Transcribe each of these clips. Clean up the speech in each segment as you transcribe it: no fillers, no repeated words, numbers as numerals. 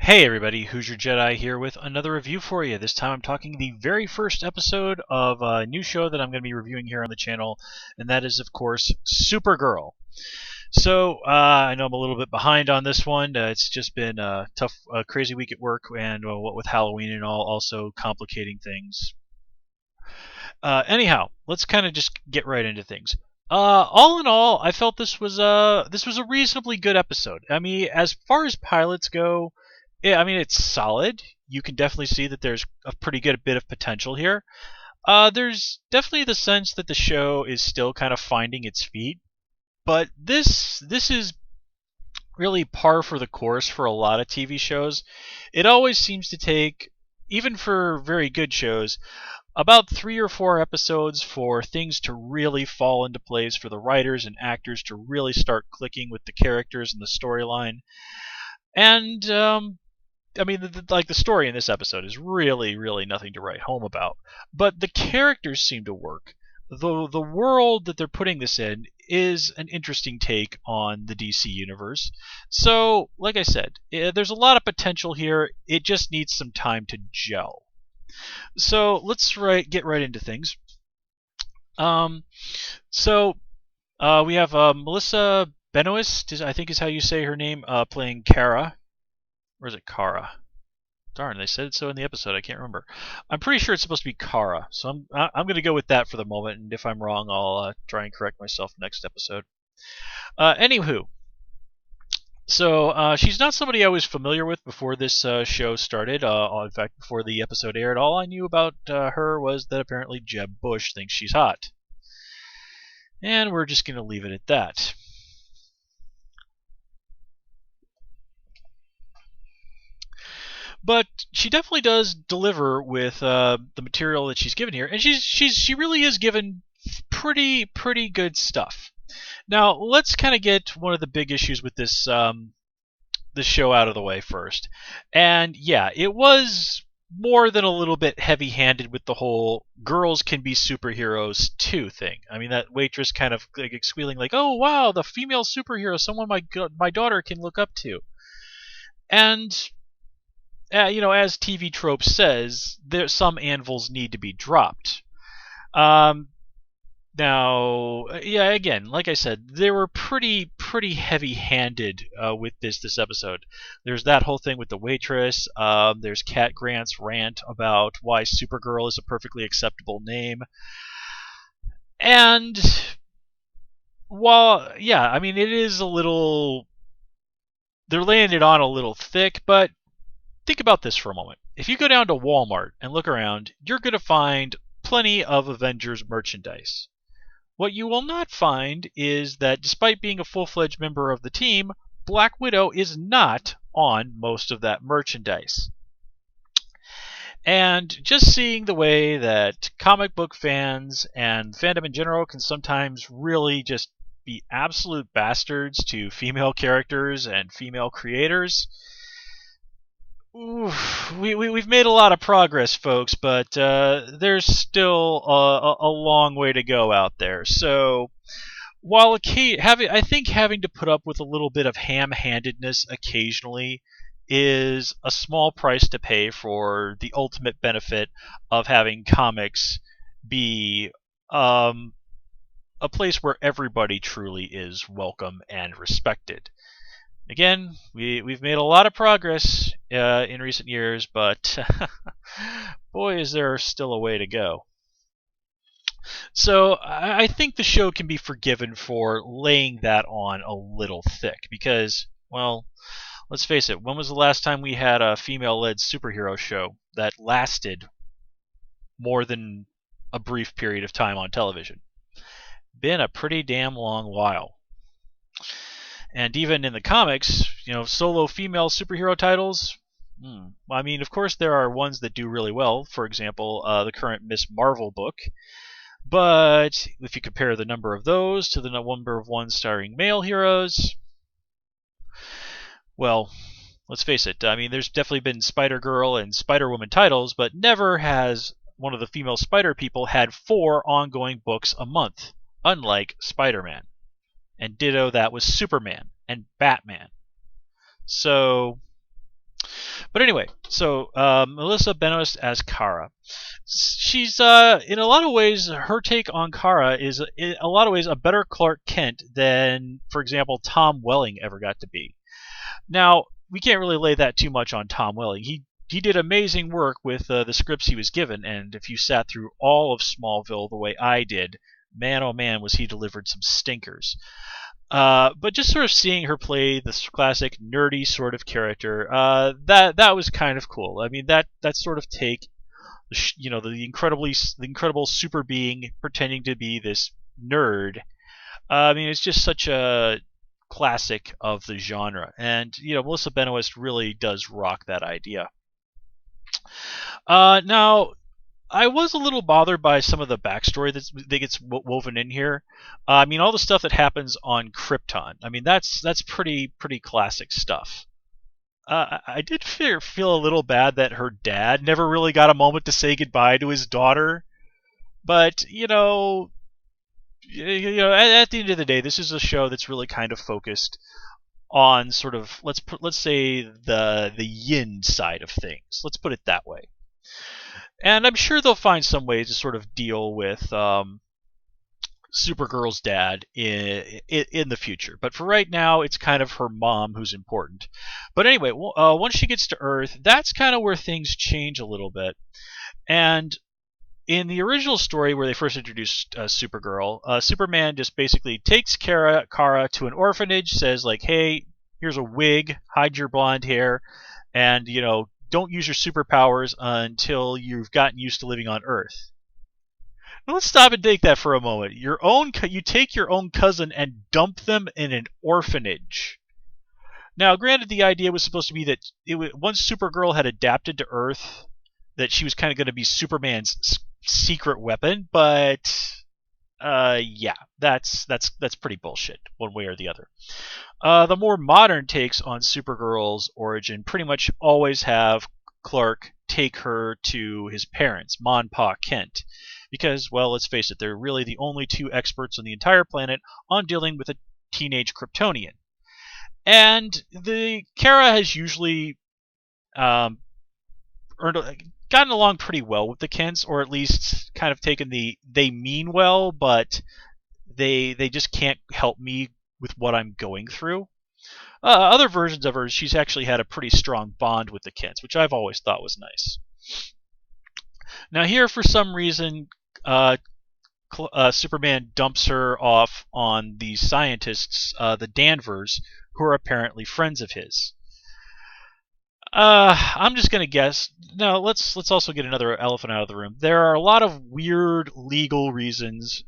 Hey everybody, Who's Your Jedi here with another review for you. This time I'm talking the very first episode of a new show that I'm going to be reviewing here on the channel, and that is, of course, Supergirl. So, I know I'm a little bit behind on this one. It's just been a tough, crazy week at work, and what with Halloween and all, also complicating things. Anyhow, let's kind of just get right into things. All in all, I felt this was a reasonably good episode. I mean, as far as pilots go, yeah, I mean it's solid. You can definitely see that there's a pretty good bit of potential here. There's definitely the sense that the show is still kind of finding its feet, but this is really par for the course for a lot of TV shows. It always seems to take, even for very good shows, about 3 or 4 episodes for things to really fall into place, for the writers and actors to really start clicking with the characters and the storyline. And I mean, like the story in this episode is really, really nothing to write home about. But the characters seem to work. The world that they're putting this in is an interesting take on the DC universe. So, like I said, there's a lot of potential here. It just needs some time to gel. So let's get right into things. Um, so we have Melissa Benoist, I think is how you say her name, playing Kara. Or is it Kara? Darn, they said it so in the episode. I can't remember. I'm pretty sure it's supposed to be Kara, so I'm going to go with that for the moment. And if I'm wrong, I'll try and correct myself next episode. Anywho, so she's not somebody I was familiar with before this show started. In fact, before the episode aired, all I knew about her was that apparently Jeb Bush thinks she's hot. And we're just going to leave it at that. But she definitely does deliver with the material that she's given here, and she really is given pretty good stuff. Now let's kind of get one of the big issues with this show out of the way first. And yeah, it was more than a little bit heavy-handed with the whole girls can be superheroes too thing. I mean, that waitress kind of like squealing like, "Oh wow, the female superhero, someone my daughter can look up to." And as TV trope says, some anvils need to be dropped. Um, Now, yeah, again, like I said, they were pretty heavy-handed with this episode. There's that whole thing with the waitress. There's Cat Grant's rant about why Supergirl is a perfectly acceptable name. And while, yeah, I mean, it is a little, they're laying it on a little thick, but think about this for a moment. If you go down to Walmart and look around, you're going to find plenty of Avengers merchandise. What you will not find is that despite being a full-fledged member of the team, Black Widow is not on most of that merchandise. And just seeing the way that comic book fans and fandom in general can sometimes really just be absolute bastards to female characters and female creators, we've made a lot of progress, folks, but there's still a long way to go out there. So, while I think having to put up with a little bit of ham-handedness occasionally is a small price to pay for the ultimate benefit of having comics be a place where everybody truly is welcome and respected. Again, we've made a lot of progress in recent years, but boy, is there still a way to go. So I think the show can be forgiven for laying that on a little thick because, well, let's face it, when was the last time we had a female-led superhero show that lasted more than a brief period of time on television? Been a pretty damn long while. And even in the comics, solo female superhero titles, I mean, of course, there are ones that do really well. For example, the current Miss Marvel book. But if you compare the number of those to the number of ones starring male heroes, well, let's face it. I mean, there's definitely been Spider-Girl and Spider-Woman titles, but never has one of the female Spider people had 4 ongoing books a month, unlike Spider-Man. And ditto that with Superman and Batman. So, But anyway, so Melissa Benoist as Kara. She's in a lot of ways, her take on Kara is in a lot of ways a better Clark Kent than, for example, Tom Welling ever got to be. Now, we can't really lay that too much on Tom Welling. He did amazing work with the scripts he was given, and if you sat through all of Smallville the way I did, man oh man was he delivered some stinkers. But just sort of seeing her play this classic nerdy sort of character, that was kind of cool. I mean, that sort of take, the incredible super being pretending to be this nerd. I mean, it's just such a classic of the genre, and Melissa Benoist really does rock that idea. Now, I was a little bothered by some of the backstory that gets woven in here. I mean, all the stuff that happens on Krypton. I mean, that's pretty classic stuff. I did feel a little bad that her dad never really got a moment to say goodbye to his daughter. But at the end of the day, this is a show that's really kind of focused on sort of let's say the yin side of things. Let's put it that way. And I'm sure they'll find some way to sort of deal with Supergirl's dad in the future. But for right now, it's kind of her mom who's important. But anyway, once she gets to Earth, that's kind of where things change a little bit. And in the original story where they first introduced Supergirl, Superman just basically takes Kara to an orphanage, says like, hey, here's a wig, hide your blonde hair, and don't use your superpowers until you've gotten used to living on Earth. Now let's stop and take that for a moment. You take your own cousin and dump them in an orphanage. Now, granted, the idea was supposed to be that once Supergirl had adapted to Earth, that she was kind of going to be Superman's secret weapon, but yeah, that's pretty bullshit, one way or the other. The more modern takes on Supergirl's origin pretty much always have Clark take her to his parents, Ma and Pa Kent, because, well, let's face it, they're really the only two experts on the entire planet on dealing with a teenage Kryptonian. And the Kara has usually gotten along pretty well with the Kents, or at least kind of taken they mean well, but they just can't help me with what I'm going through. Other versions of her, she's actually had a pretty strong bond with the Kents, which I've always thought was nice. Now here, for some reason, Superman dumps her off on the scientists, the Danvers, who are apparently friends of his. I'm just gonna guess. No, let's also get another elephant out of the room. There are a lot of weird legal reasons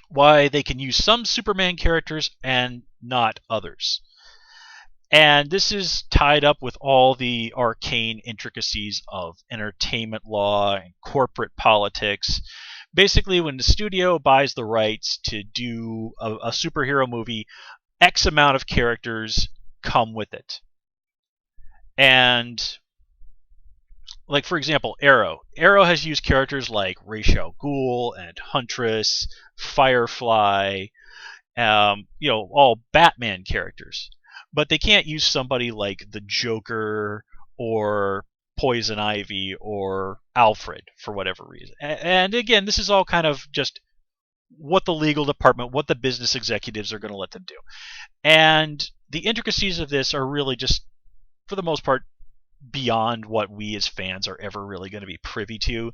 why they can use some Superman characters and not others. And this is tied up with all the arcane intricacies of entertainment law and corporate politics. Basically, when the studio buys the rights to do a superhero movie, X amount of characters come with it. And, like, for example, Arrow. Arrow has used characters like Ra's al Ghul and Huntress, Firefly, all Batman characters. But they can't use somebody like the Joker or Poison Ivy or Alfred for whatever reason. And again, this is all kind of just what the legal department, what the business executives are going to let them do. And the intricacies of this are really just, for the most part, beyond what we as fans are ever really going to be privy to.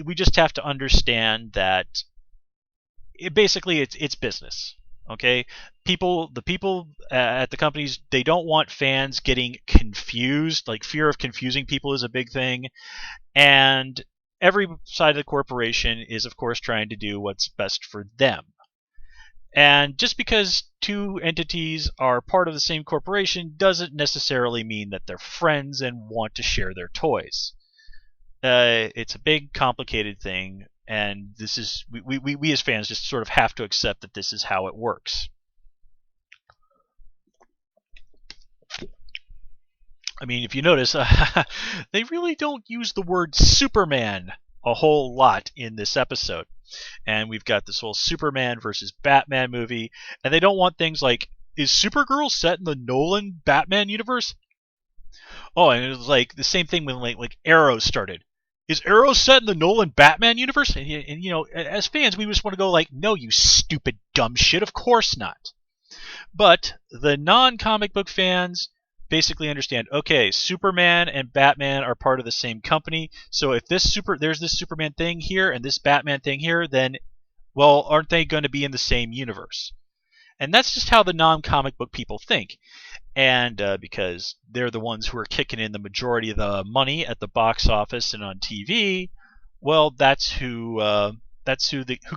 We just have to understand that basically it's business. Okay, the people at the companies, they don't want fans getting confused. Like, fear of confusing people is a big thing, and every side of the corporation is, of course, trying to do what's best for them. And just because two entities are part of the same corporation doesn't necessarily mean that they're friends and want to share their toys. It's a big, complicated thing. And this is we as fans just sort of have to accept that this is how it works. I mean, if you notice, they really don't use the word Superman a whole lot in this episode. And we've got this whole Superman versus Batman movie, and they don't want things like, is Supergirl set in the Nolan Batman universe? Oh, and it was like the same thing when like Arrow started. Is Arrow set in the Nolan Batman universe? And as fans, we just want to go like, no, you stupid dumb shit. Of course not. But the non-comic book fans basically understand. Okay, Superman and Batman are part of the same company. So if there's this Superman thing here and this Batman thing here, then well, aren't they going to be in the same universe? And that's just how the non-comic book people think. And because they're the ones who are kicking in the majority of the money at the box office and on TV, well, who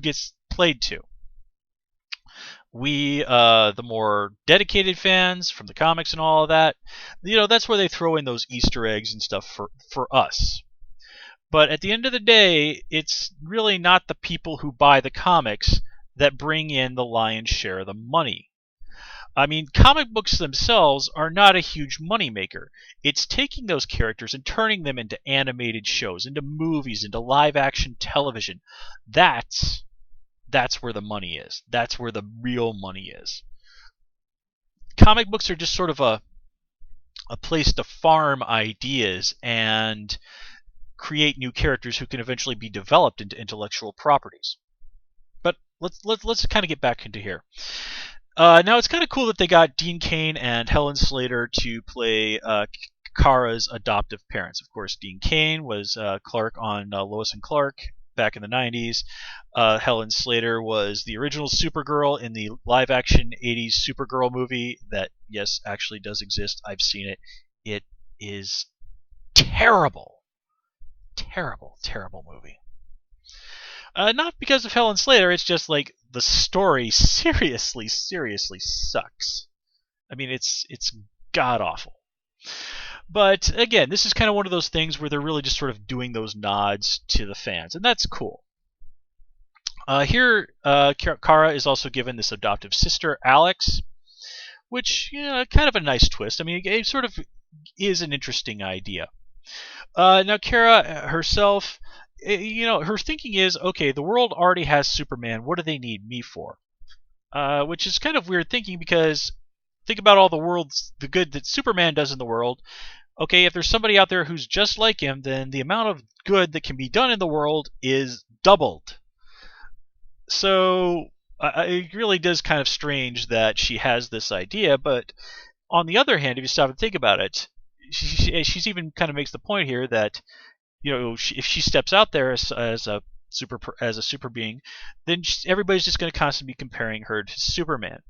gets played to. We, the more dedicated fans from the comics and all of that, that's where they throw in those Easter eggs and stuff for us. But at the end of the day, it's really not the people who buy the comics that bring in the lion's share of the money. I mean, comic books themselves are not a huge moneymaker. It's taking those characters and turning them into animated shows, into movies, into live action television. That's where the money is. That's where the real money is. Comic books are just sort of a place to farm ideas and create new characters who can eventually be developed into intellectual properties. But let's kind of get back into here. Now it's kind of cool that they got Dean Cain and Helen Slater to play Kara's adoptive parents. Of course, Dean Cain was Clark on Lois and Clark back in the 90s. Helen Slater was the original Supergirl in the live-action 80s Supergirl movie that, yes, actually does exist. I've seen it. It is terrible. Terrible, terrible movie. Not because of Helen Slater, it's just like the story seriously sucks. I mean, it's god awful. But again, this is kind of one of those things where they're really just sort of doing those nods to the fans, and that's cool. Here, Kara is also given this adoptive sister, Alex, which, kind of a nice twist. I mean, it sort of is an interesting idea. Now, Kara herself, her thinking is, okay, the world already has Superman. What do they need me for? Which is kind of weird thinking because think about all the good that Superman does in the world. Okay, if there's somebody out there who's just like him, then the amount of good that can be done in the world is doubled. So it really does kind of strange that she has this idea, but on the other hand, if you stop and think about it, she's even kind of makes the point here that if she steps out there as a super being, then everybody's just going to constantly be comparing her to Superman,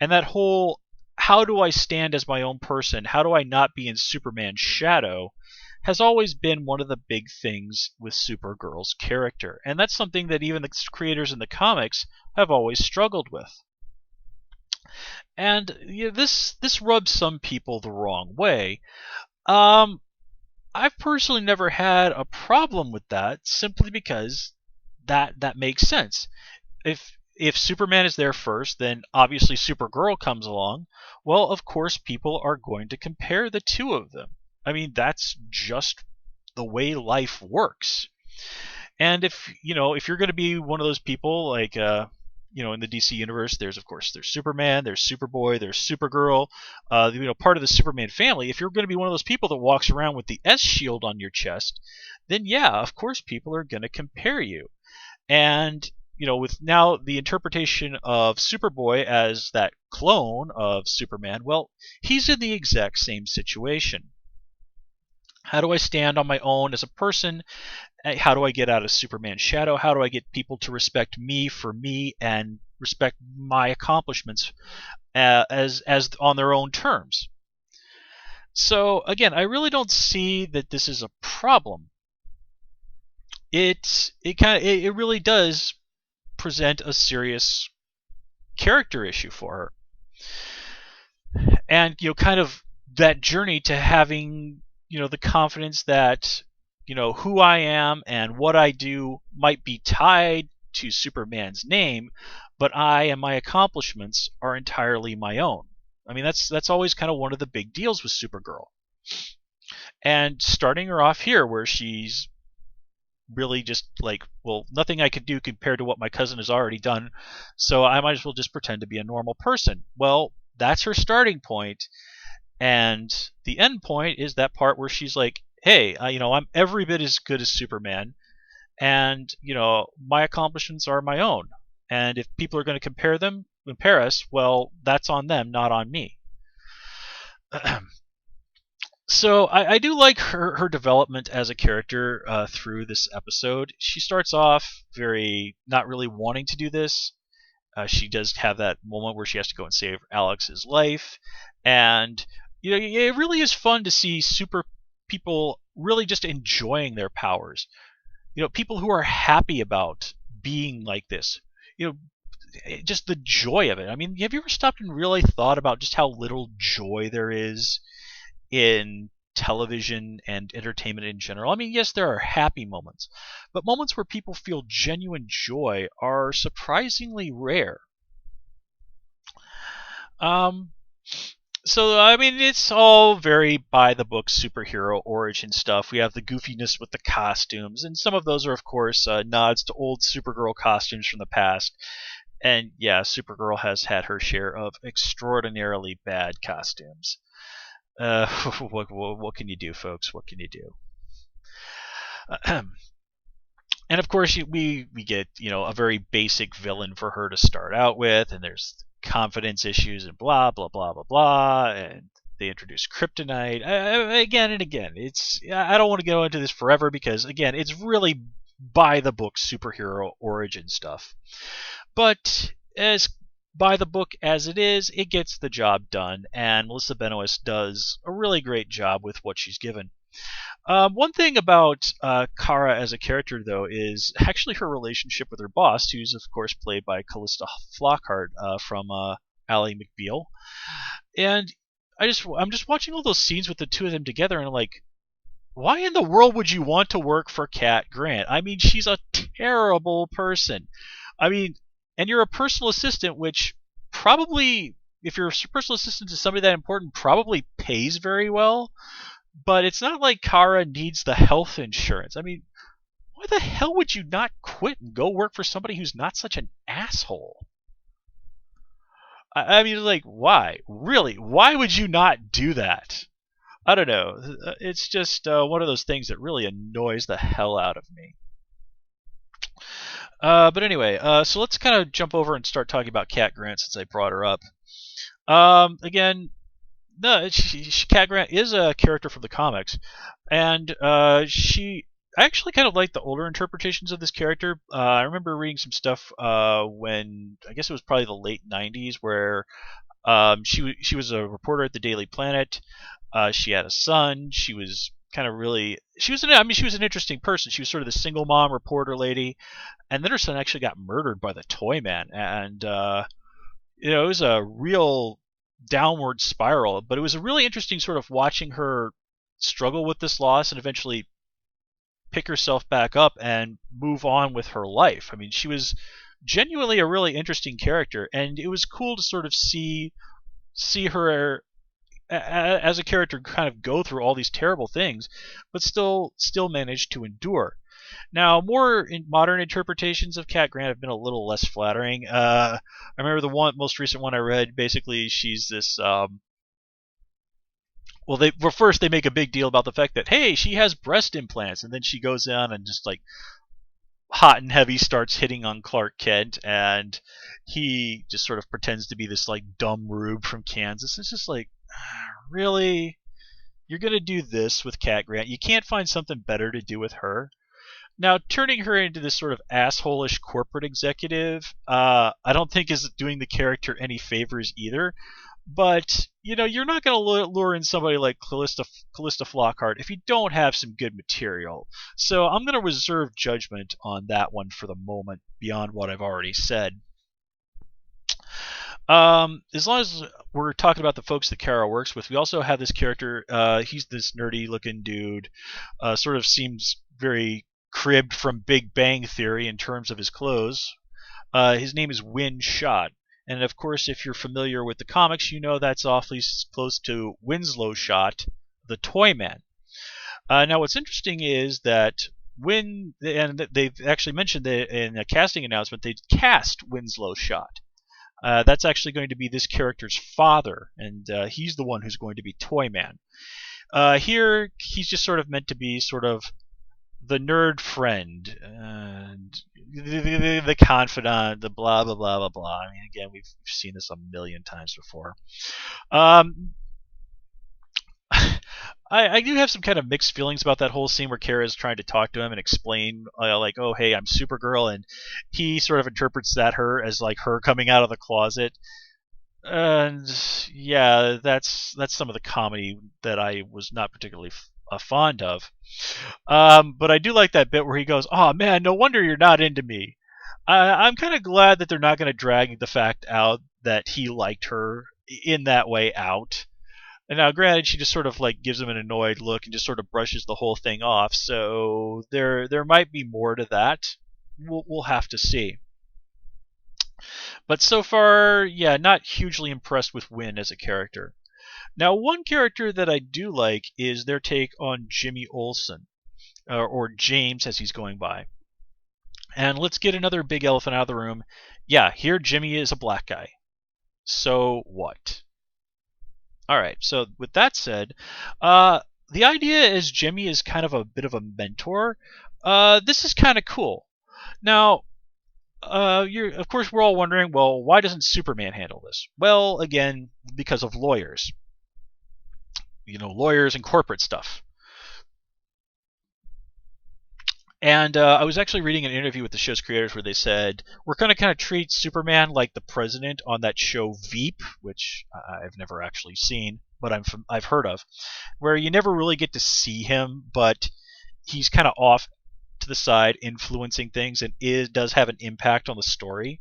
and that whole how do I stand as my own person? How do I not be in Superman's shadow? Has always been one of the big things with Supergirl's character, and that's something that even the creators in the comics have always struggled with. And this rubs some people the wrong way. I've personally never had a problem with that, simply because that makes sense. If Superman is there first, then obviously Supergirl comes along. Well, of course, people are going to compare the two of them. I mean, that's just the way life works. And if you're going to be one of those people like in the DC universe, there's Superman, there's Superboy, there's Supergirl, part of the Superman family. If you're going to be one of those people that walks around with the S shield on your chest, then yeah, of course people are going to compare you. And with now the interpretation of Superboy as that clone of Superman, well, he's in the exact same situation. How do I stand on my own as a person? How do I get out of Superman's shadow? How do I get people to respect me for me and respect my accomplishments as on their own terms? So again, I really don't see that this is a problem. It really does present a serious character issue for her, and kind of that journey to having the confidence that who I am and what I do might be tied to Superman's name, but I and my accomplishments are entirely my own. I mean, that's always kind of one of the big deals with Supergirl. And starting her off here where she's really just like, well, nothing I could do compared to what my cousin has already done, so I might as well just pretend to be a normal person. Well, that's her starting point. And the end point is that part where she's like, "Hey, I'm every bit as good as Superman, and my accomplishments are my own. And if people are going to compare us, well, that's on them, not on me." So I do like her development as a character through this episode. She starts off very not really wanting to do this. She does have that moment where she has to go and save Alex's life, and it really is fun to see super people really just enjoying their powers. People who are happy about being like this. Just the joy of it. I mean, have you ever stopped and really thought about just how little joy there is in television and entertainment in general? I mean, yes, there are happy moments, but moments where people feel genuine joy are surprisingly rare. Um, so, I mean, it's all very by the book superhero origin stuff. We have the goofiness with the costumes, and some of those are, of course, nods to old Supergirl costumes from the past. And yeah, Supergirl has had her share of extraordinarily bad costumes. Uh, what can you do, folks? What can you do? And of course, we get a very basic villain for her to start out with, and there's confidence issues and blah blah blah blah blah, and they introduce kryptonite again and again. I don't want to go into this forever because again, it's really by the book superhero origin stuff. But as by the book as it gets the job done, and Melissa Benoist does a really great job with what she's given. One thing about Kara as a character, though, is actually her relationship with her boss, who's of course played by Callista Flockhart from Ally McBeal. And I'm just watching all those scenes with the two of them together, and I'm like, why in the world would you want to work for Cat Grant? I mean, she's a terrible person. I mean, and you're a personal assistant, which probably, if you're a personal assistant to somebody that important, probably pays very well. But it's not like Kara needs the health insurance. I mean, why the hell would you not quit and go work for somebody who's not such an asshole? I mean, like, why? Really? Why would you not do that? I don't know. It's just one of those things that really annoys the hell out of me. But anyway, so let's kind of jump over and start talking about Cat Grant since I brought her up. Again, no, Cat Grant is a character from the comics, and I actually kind of like the older interpretations of this character. I remember reading some stuff when I guess it was probably the late '90s, where she was a reporter at the Daily Planet. She had a son. She was kind of really she was an interesting person. She was sort of the single mom reporter lady, and then her son actually got murdered by the Toyman, and it was a real downward spiral. But it was a really interesting sort of watching her struggle with this loss and eventually pick herself back up and move on with her life. I mean, she was genuinely a really interesting character, and it was cool to sort of see her as a character kind of go through all these terrible things, but still manage to endure. Now, more modern interpretations of Cat Grant have been a little less flattering. I remember the most recent one I read. Basically, she's this. First they make a big deal about the fact that hey, she has breast implants, and then she goes down and just like hot and heavy starts hitting on Clark Kent, and he just sort of pretends to be this like dumb rube from Kansas. It's just like, really, you're gonna do this with Cat Grant? You can't find something better to do with her? Now, turning her into this sort of asshole-ish corporate executive, I don't think is doing the character any favors either. But you're not going to lure in somebody like Callista Flockhart if you don't have some good material. So I'm going to reserve judgment on that one for the moment, beyond what I've already said. As long as we're talking about the folks that Kara works with, we also have this character. He's this nerdy-looking dude. Sort of seems very cribbed from Big Bang Theory in terms of his clothes. His name is Win Shot. And of course, if you're familiar with the comics, you know that's awfully close to Winslow Shot, the Toyman. Now, what's interesting is that and they've actually mentioned that in a casting announcement, they cast Winslow Shot. That's actually going to be this character's father, and he's the one who's going to be Toyman. Here, he's just sort of meant to be sort of the nerd friend, the confidant, the blah blah blah blah blah. I mean, again, we've seen this a million times before. Um, I do have some kind of mixed feelings about that whole scene where Kara is trying to talk to him and explain, like, oh, hey, I'm Supergirl, and he sort of interprets that her as like her coming out of the closet. And yeah, that's some of the comedy that I was not particularly fond of. But I do like that bit where he goes, "Oh man, no wonder you're not into me." I'm kind of glad that they're not going to drag the fact out that he liked her in that way out. And now, granted, she just sort of like gives him an annoyed look and just sort of brushes the whole thing off. So there might be more to that. We'll have to see. But so far, yeah, not hugely impressed with Wynn as a character. Now, one character that I do like is their take on Jimmy Olsen, or James as he's going by. And let's get another big elephant out of the room. Yeah, here Jimmy is a black guy. So what? Alright, so with that said, the idea is Jimmy is kind of a bit of a mentor. This is kind of cool. Now, of course, we're all wondering, well, why doesn't Superman handle this? Well, again, because of lawyers. Lawyers and corporate stuff. And I was actually reading an interview with the show's creators where they said, we're going to kind of treat Superman like the president on that show Veep, which I've never actually seen, but I've heard of, where you never really get to see him, but he's kind of off to the side influencing things and does have an impact on the story.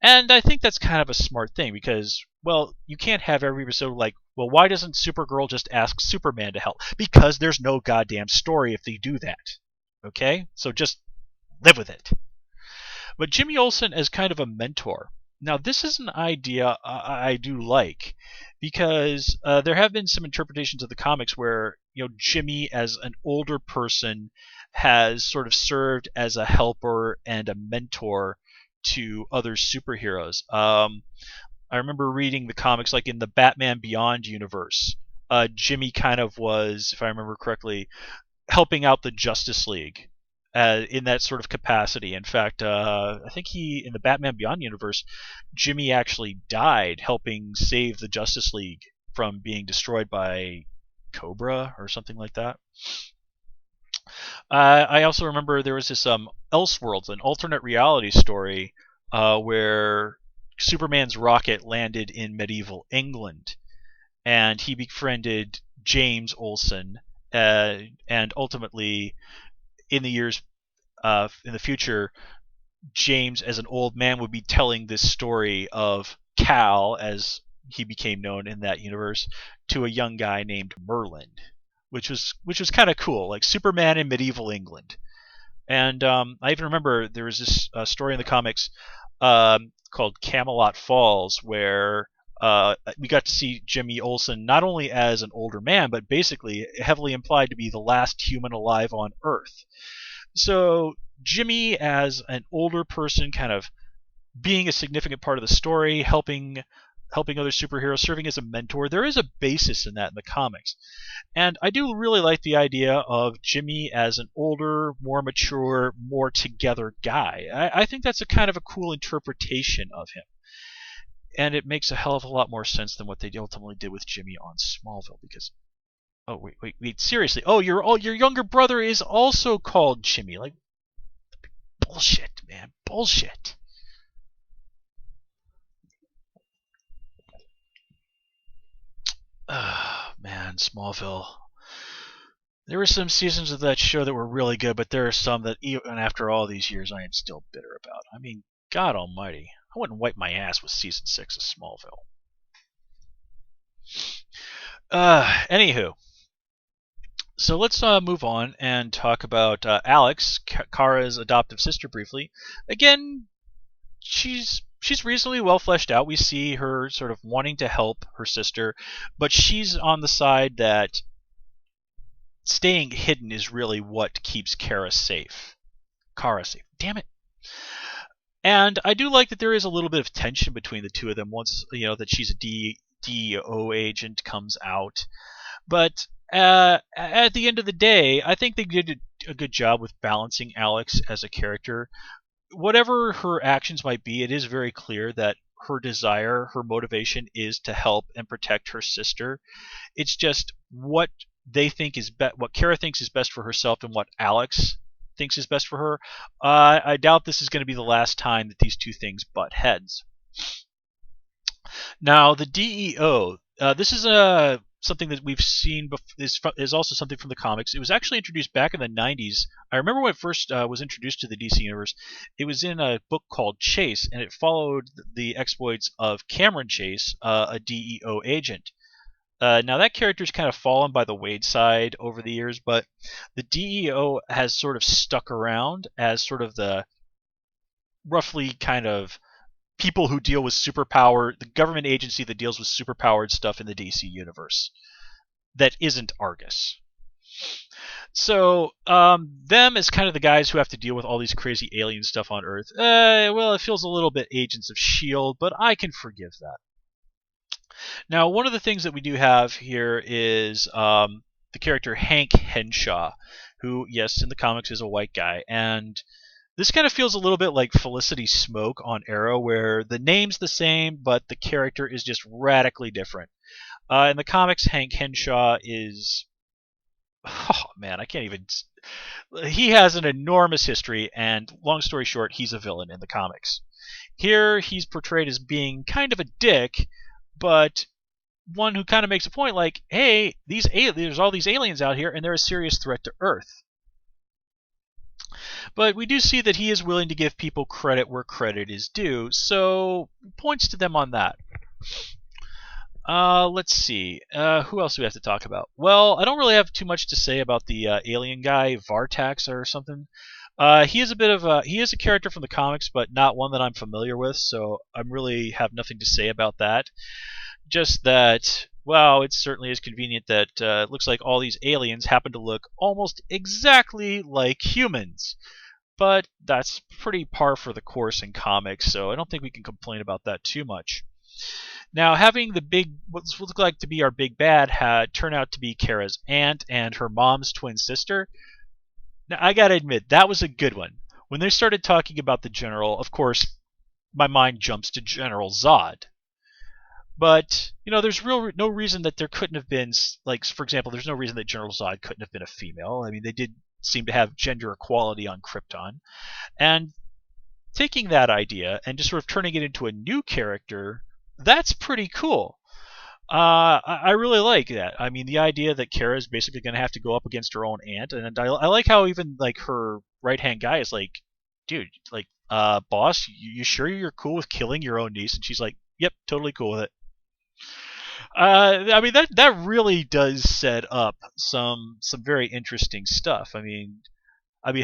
And I think that's kind of a smart thing because, well, you can't have every episode like, well, why doesn't Supergirl just ask Superman to help? Because there's no goddamn story if they do that. Okay? So just live with it. But Jimmy Olsen as kind of a mentor. Now, this is an idea I do like because there have been some interpretations of the comics where, Jimmy as an older person has sort of served as a helper and a mentor to other superheroes. I remember reading the comics like in the Batman Beyond universe. Jimmy kind of was, if I remember correctly, helping out the Justice League in that sort of capacity. In fact, I think in the Batman Beyond universe, Jimmy actually died helping save the Justice League from being destroyed by Cobra or something like that. I also remember there was this Elseworlds, an alternate reality story where Superman's rocket landed in medieval England, and he befriended James Olsen, and ultimately, in the years in the future, James, as an old man, would be telling this story of Cal, as he became known in that universe, to a young guy named Merlin, which was kind of cool, like Superman in medieval England. And I even remember there was this story in the comics called Camelot Falls, where we got to see Jimmy Olsen not only as an older man, but basically heavily implied to be the last human alive on Earth. So Jimmy as an older person kind of being a significant part of the story, helping other superheroes, serving as a mentor, there is a basis in that in the comics. And I do really like the idea of Jimmy as an older, more mature, more together guy. I think that's a kind of a cool interpretation of him. And it makes a hell of a lot more sense than what they ultimately did with Jimmy on Smallville, because oh wait, seriously. Oh, your younger brother is also called Jimmy. Like, bullshit, man. Bullshit. Man, Smallville. There were some seasons of that show that were really good, but there are some that, even after all these years, I am still bitter about. I mean, God almighty. I wouldn't wipe my ass with season 6 of Smallville. Anywho. So let's move on and talk about Alex, Kara's adoptive sister, briefly. Again, she's reasonably well fleshed out. We see her sort of wanting to help her sister, but she's on the side that staying hidden is really what keeps Kara safe. Damn it. And I do like that there is a little bit of tension between the two of them once that she's a DEO agent comes out. But at the end of the day, I think they did a good job with balancing Alex as a character. Whatever her actions might be, it is very clear that her desire, her motivation is to help and protect her sister. It's just what they think is what Kara thinks is best for herself and what Alex thinks is best for her. I doubt this is going to be the last time that these two things butt heads. Now, the DEO. This is something that we've seen is also something from the comics. It was actually introduced back in the 90s. I remember when it first was introduced to the DC universe. It was in a book called Chase, and it followed the exploits of Cameron Chase, a DEO agent. Now that character's kind of fallen by the wayside over the years, but the DEO has sort of stuck around as sort of the roughly kind of people who deal with superpower, the government agency that deals with superpowered stuff in the DC universe that isn't Argus. So them as kind of the guys who have to deal with all these crazy alien stuff on Earth. Well, it feels a little bit Agents of S.H.I.E.L.D., but I can forgive that. Now, one of the things that we do have here is the character Hank Henshaw, who, yes, in the comics is a white guy. And this kind of feels a little bit like Felicity Smoke on Arrow, where the name's the same, but the character is just radically different. In the comics, Hank Henshaw is... Oh, man, I can't even... He has an enormous history, and long story short, he's a villain in the comics. Here, he's portrayed as being kind of a dick, but one who kind of makes a point like, hey, there's all these aliens out here, and they're a serious threat to Earth. But we do see that he is willing to give people credit where credit is due, so points to them on that. Let's see. Who else do we have to talk about? Well, I don't really have too much to say about the alien guy, Vartax or something. He is a character from the comics, but not one that I'm familiar with, so I really have nothing to say about that. Just that, well, it certainly is convenient that it looks like all these aliens happen to look almost exactly like humans. But that's pretty par for the course in comics, so I don't think we can complain about that too much. Now, having what looked like to be our big bad turn out to be Kara's aunt and her mom's twin sister. Now, I gotta admit, that was a good one. When they started talking about the general, of course, my mind jumps to General Zod. But, there's no reason that there couldn't have been, like, for example, there's no reason that General Zod couldn't have been a female. I mean, they did seem to have gender equality on Krypton. And taking that idea and just sort of turning it into a new character, that's pretty cool. I really like that. I mean, the idea that Kara is basically going to have to go up against her own aunt, and I like how even like her right-hand guy is like, dude, like, boss, you sure you're cool with killing your own niece? And she's like, yep, totally cool with it. I mean, that really does set up some very interesting stuff. I mean,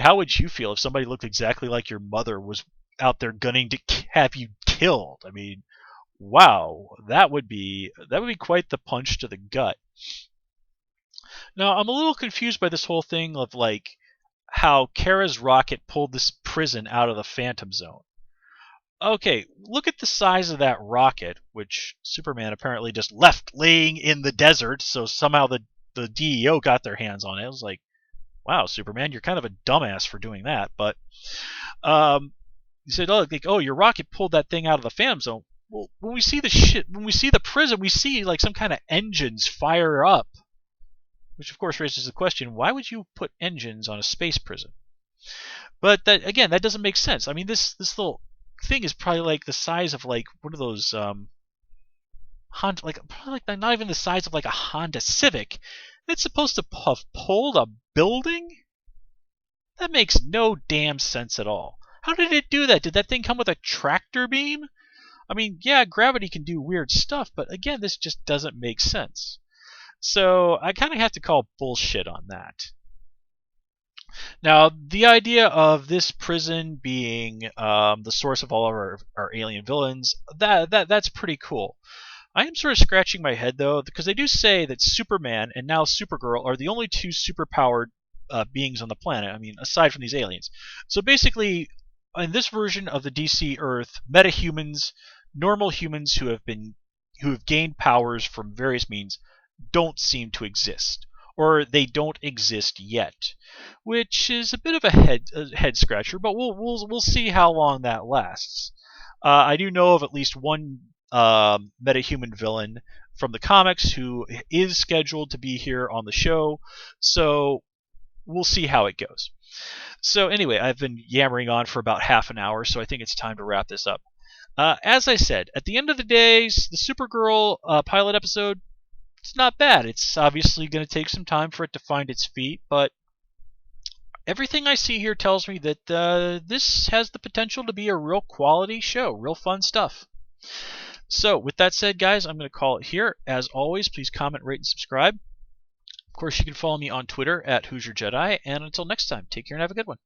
how would you feel if somebody looked exactly like your mother was out there gunning to have you killed? I mean, wow, that would be quite the punch to the gut. Now, I'm a little confused by this whole thing of like how Kara's rocket pulled this prison out of the Phantom Zone. Okay, look at the size of that rocket, which Superman apparently just left laying in the desert, so somehow the DEO got their hands on it. I was like, wow, Superman, you're kind of a dumbass for doing that. But you said, oh, your rocket pulled that thing out of the Phantom Zone. Well, when we see the prison, we see like some kind of engines fire up, which of course raises the question: why would you put engines on a space prison? But that doesn't make sense. I mean, this little thing is probably like the size of like one of those Honda, probably like not even the size of like a Honda Civic. It's supposed to have pulled a building? That makes no damn sense at all. How did it do that? Did that thing come with a tractor beam? I mean, yeah, gravity can do weird stuff, but again, this just doesn't make sense. So I kind of have to call bullshit on that. Now, the idea of this prison being the source of all of our alien villains, that's pretty cool. I am sort of scratching my head, though, because they do say that Superman and now Supergirl are the only two superpowered beings on the planet. I mean, aside from these aliens. So basically, in this version of the DC Earth, metahumans, normal humans who have gained powers from various means, don't seem to exist, or they don't exist yet, which is a bit of a head scratcher. But we'll see how long that lasts. I do know of at least one metahuman villain from the comics who is scheduled to be here on the show, so we'll see how it goes. So anyway, I've been yammering on for about half an hour, so I think it's time to wrap this up. As I said, at the end of the day, the Supergirl pilot episode, it's not bad. It's obviously going to take some time for it to find its feet, but everything I see here tells me that this has the potential to be a real quality show, real fun stuff. So with that said, guys, I'm going to call it here. As always, please comment, rate, and subscribe. Of course, you can follow me on Twitter at Hoosier Jedi, and until next time, take care and have a good one.